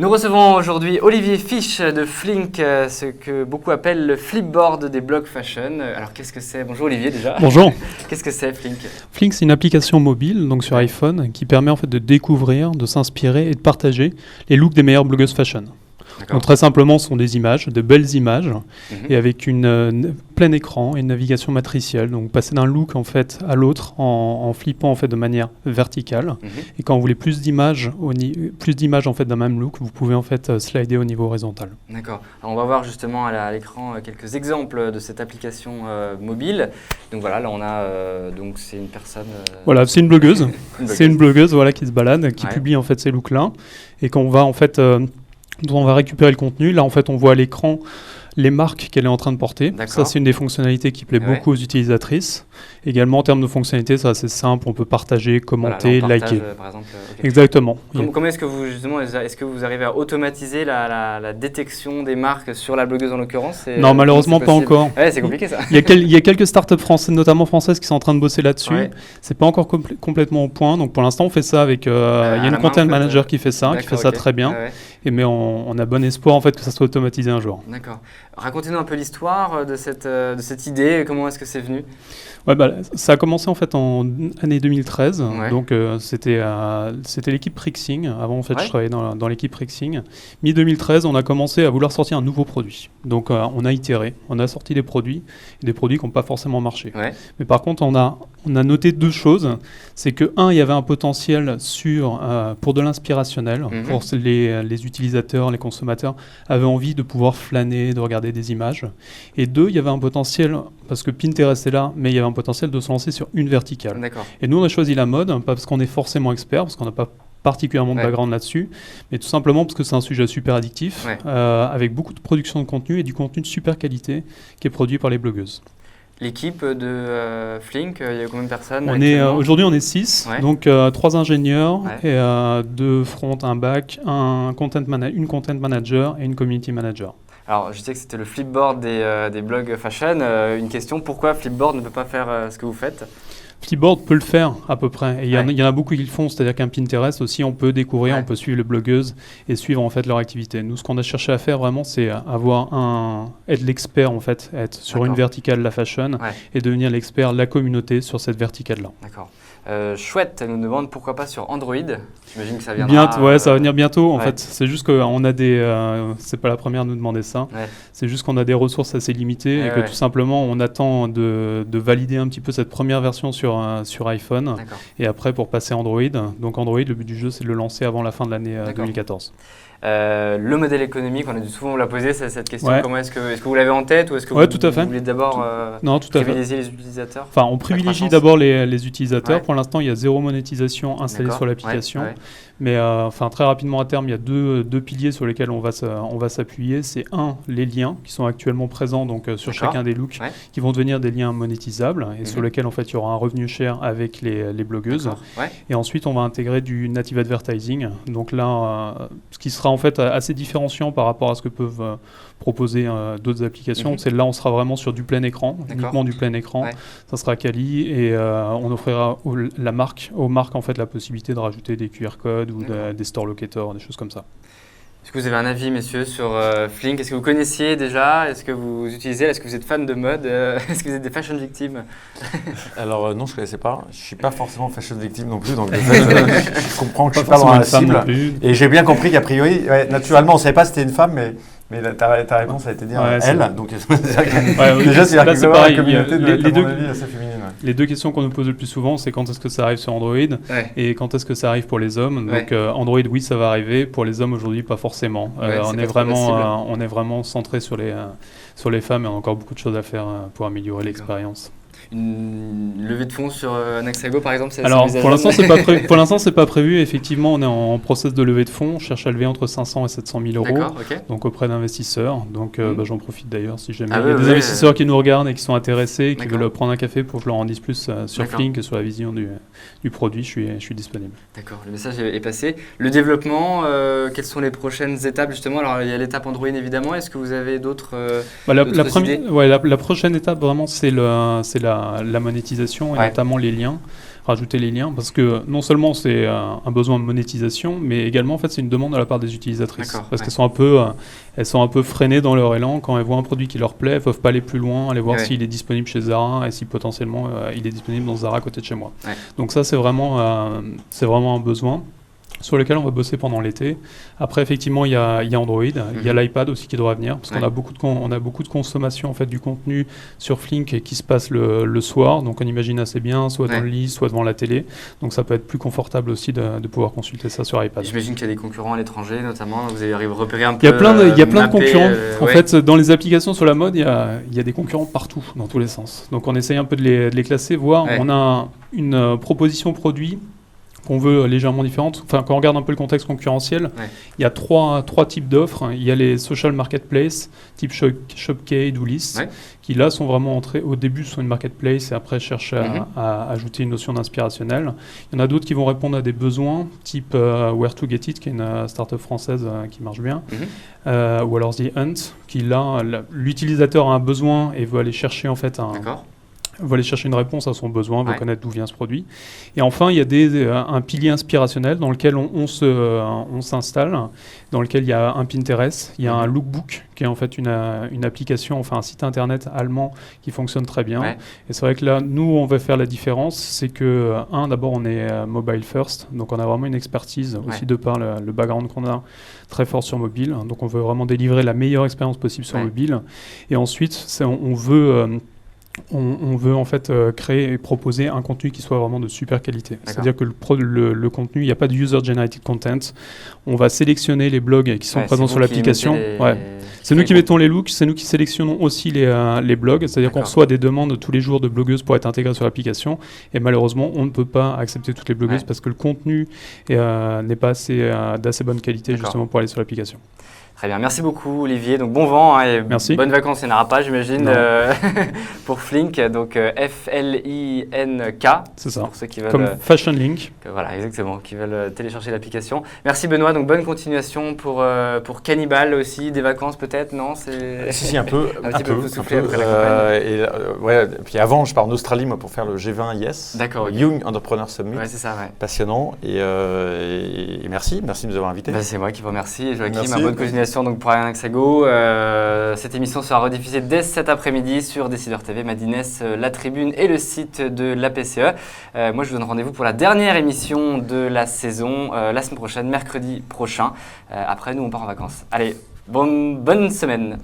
Nous recevons aujourd'hui Olivier Fisch de Flink, ce que beaucoup appellent le flipboard des blogs fashion. Alors qu'est-ce que c'est? Bonjour Olivier déjà. Bonjour. Qu'est-ce que c'est Flink? Flink, c'est une application mobile, donc sur iPhone, qui permet en fait de découvrir, de s'inspirer et de partager les looks des meilleures blogueuses fashion. Donc très simplement, ce sont des images, de belles images, et avec une plein écran et une navigation matricielle. Donc passer d'un look en fait à l'autre en flippant en fait de manière verticale. Et quand vous voulez plus d'images en fait d'un même look, vous pouvez en fait slider au niveau horizontal. D'accord. Alors on va voir justement à l'écran quelques exemples de cette application mobile. Donc voilà, là on a donc c'est une personne. Voilà, c'est une blogueuse. C'est une blogueuse voilà qui se balade, qui publie en fait ces looks là, et quand on va en fait on va récupérer le contenu. Là, en fait, on voit à l'écran les marques qu'elle est en train de porter. Ça, c'est une des fonctionnalités qui plaît beaucoup aux utilisatrices. Également, en termes de fonctionnalités, c'est assez simple. On peut partager, commenter, liker. Par exemple, Exactement. Comment est-ce que vous, justement, est-ce que vous arrivez à automatiser la détection des marques sur la blogueuse en l'occurrence? Non, malheureusement, pas encore. Ouais, c'est compliqué ça. Il y a quelques startups françaises, notamment françaises, qui sont en train de bosser là-dessus. C'est pas encore complètement au point. Donc, pour l'instant, on fait ça avec... il y a une content manager qui fait ça, très bien. Mais on a bon espoir en fait que ça soit automatisé un jour. D'accord. Racontez-nous un peu l'histoire de cette idée. Comment est-ce que c'est venu? Ça a commencé en fait en année 2013. Donc c'était l'équipe Prixing. Avant en fait je travaillais dans l'équipe Prixing. Mi-2013, on a commencé à vouloir sortir un nouveau produit. Donc on a itéré, on a sorti des produits qui n'ont pas forcément marché. Mais par contre on a noté deux choses. C'est que il y avait un potentiel pour de l'inspirationnel, pour les utilisateurs, les consommateurs avaient envie de pouvoir flâner, de regarder des images. Et deux, il y avait un potentiel, parce que Pinterest est là, mais il y avait un potentiel de se lancer sur une verticale. Et nous, on a choisi la mode, pas parce qu'on est forcément expert, parce qu'on n'a pas particulièrement de background là-dessus, mais tout simplement parce que c'est un sujet super addictif, avec beaucoup de production de contenu et du contenu de super qualité qui est produit par les blogueuses. L'équipe de Flink, il y a combien de personnes? Aujourd'hui, on est 6, donc 3 ingénieurs, et 2 front, un back, une content manager et une community manager. Alors, je sais que c'était le flipboard des blogs fashion. Une question, pourquoi Flipboard ne peut pas faire ce que vous faites? Flipboard peut le faire à peu près. Et il y en a beaucoup qui le font, c'est-à-dire qu'un Pinterest aussi, on peut découvrir, on peut suivre les blogueuses et suivre en fait leur activité. Nous, ce qu'on a cherché à faire vraiment, c'est être l'expert en fait, être sur une verticale la fashion et devenir l'expert la communauté sur cette verticale-là. D'accord. Chouette, elle nous demande pourquoi pas sur Android. J'imagine que ça viendra. Ça va venir bientôt. En fait, c'est juste qu'on a c'est pas la première à nous demander ça. C'est juste qu'on a des ressources assez limitées et que tout simplement on attend de valider un petit peu cette première version sur iPhone et après pour passer Android. Donc Android, le but du jeu, c'est de le lancer avant la fin de l'année 2014. Le modèle économique, on a dû souvent vous la poser cette question. Comment est-ce que vous l'avez en tête ou est-ce que vous voulez d'abord privilégier les utilisateurs? Enfin, on privilégie d'abord les utilisateurs. Pour l'instant, il y a 0 monétisation installée sur l'application. Mais très rapidement à terme, il y a deux piliers sur lesquels on va s'appuyer. C'est les liens qui sont actuellement présents donc, sur chacun des looks qui vont devenir des liens monétisables et sur lesquels en fait, il y aura un revenu share avec les blogueuses. Et ensuite, on va intégrer du native advertising. Donc là, ce qui sera en fait assez différenciant par rapport à ce que peuvent proposer d'autres applications. C'est là, on sera vraiment sur du plein écran, uniquement du plein écran. Ça sera quali et on offrira aux marques en fait la possibilité de rajouter des QR codes ou des store locators, des choses comme ça. Est-ce que vous avez un avis, messieurs, sur Flink? Est-ce que vous connaissiez déjà? Est-ce que vous utilisez? Est-ce que vous êtes fan de mode? Est-ce que vous êtes des fashion victimes? Alors non, je ne connaissais pas. Je ne suis pas forcément fashion victime non plus. Donc je comprends que je ne suis pas dans la cible. Et j'ai bien compris qu'a priori, naturellement, on ne savait pas si c'était une femme, mais ta réponse a été dire elle. Donc déjà, c'est la communauté de être assez féminine. Les deux questions qu'on nous pose le plus souvent, c'est quand est-ce que ça arrive sur Android et quand est-ce que ça arrive pour les hommes. Donc Android, oui, ça va arriver. Pour les hommes, aujourd'hui, pas forcément. On est vraiment centré sur les femmes et on a encore beaucoup de choses à faire pour améliorer l'expérience. Une levée de fonds sur Anaxago, par exemple, Alors, pour l'instant, c'est pas prévu. Effectivement, on est en process de levée de fonds. On cherche à lever entre 500 et 700 000 euros, donc auprès d'investisseurs. Donc, j'en profite d'ailleurs si jamais il y a des investisseurs qui nous regardent et qui sont intéressés, et qui veulent prendre un café pour que je leur en dise plus sur Flink et sur la vision du produit. Je suis disponible. D'accord, le message est passé. Le développement, quelles sont les prochaines étapes justement? Alors, il y a l'étape Android évidemment. Est-ce que vous avez d'autres idées? La prochaine étape vraiment, c'est la monétisation et notamment les liens. rajouter les liens, parce que non seulement c'est un besoin de monétisation, mais également en fait c'est une demande de la part des utilisatrices, parce qu'elles sont un peu freinées dans leur élan quand elles voient un produit qui leur plaît, elles peuvent pas aller plus loin, aller voir s'il est disponible chez Zara et si potentiellement il est disponible dans Zara à côté de chez moi. Donc ça c'est vraiment un besoin sur lequel on va bosser pendant l'été. Après, effectivement, il y a Android, il y a l'iPad aussi qui devra venir, parce qu'on a beaucoup de consommation en fait, du contenu sur Flink qui se passe le soir, donc on imagine assez bien, soit dans le lit, soit devant la télé. Donc ça peut être plus confortable aussi de pouvoir consulter ça sur iPad. J'imagine qu'il y a des concurrents à l'étranger, notamment, vous avez repéré un peu. Il y a plein de concurrents. En fait, dans les applications sur la mode, il y a des concurrents partout, dans tous les sens. Donc on essaye un peu de les classer, voir. On a une proposition produit qu'on veut légèrement différente. Enfin, quand on regarde un peu le contexte concurrentiel, il y a trois types d'offres. Il y a les social marketplace, type Shopkade ou List, qui là sont vraiment entrés au début sur une marketplace et après cherchent à ajouter une notion d'inspirationnel. Il y en a d'autres qui vont répondre à des besoins, type Where to Get It, qui est une start-up française qui marche bien, ou alors The Hunt, qui là, l'utilisateur a un besoin et veut aller chercher en fait va aller chercher une réponse à son besoin, veut connaître d'où vient ce produit. Et enfin, il y a un pilier inspirationnel dans lequel on s'installe, dans lequel il y a un Pinterest, il y a un Lookbook, qui est en fait une application, enfin un site internet allemand qui fonctionne très bien. Et c'est vrai que là, nous, on va faire la différence, c'est que, d'abord, on est mobile first, donc on a vraiment une expertise, aussi de par le background qu'on a, très fort sur mobile. Donc on veut vraiment délivrer la meilleure expérience possible sur mobile. Et ensuite, on veut en fait créer et proposer un contenu qui soit vraiment de super qualité. C'est-à-dire que le contenu, il n'y a pas de user-generated content. On va sélectionner les blogs qui sont présents sur l'application. C'est nous qui mettons les looks, c'est nous qui sélectionnons aussi les blogs. C'est-à-dire qu'on reçoit des demandes tous les jours de blogueuses pour être intégrées sur l'application. Et malheureusement, on ne peut pas accepter toutes les blogueuses parce que le contenu n'est pas d'assez bonne qualité justement pour aller sur l'application. Très bien, merci beaucoup Olivier. Donc bon vent et bonnes vacances, il n'y en aura pas j'imagine pour Flink, donc F-L-I-N-K. C'est ça, pour ceux qui veulent, comme Fashion Link. Voilà, exactement, qui veulent télécharger l'application. Merci Benoît, donc bonne continuation pour Cannibal aussi, des vacances peut-être, non Si, un peu. Un petit peu soufflé après la campagne. Et puis avant, je pars en Australie moi, pour faire le G20 IS, Young Entrepreneur Summit. C'est ça, passionnant. Et merci de nous avoir invités. C'est moi qui vous remercie. Joachim, bonne continuation. Donc pour Arianaxago, cette émission sera rediffusée dès cet après-midi sur Décideur TV, Madines, La Tribune et le site de la PCE. Moi, je vous donne rendez-vous pour la dernière émission de la saison, la semaine prochaine, mercredi prochain. Après, nous, on part en vacances. Allez, bonne semaine.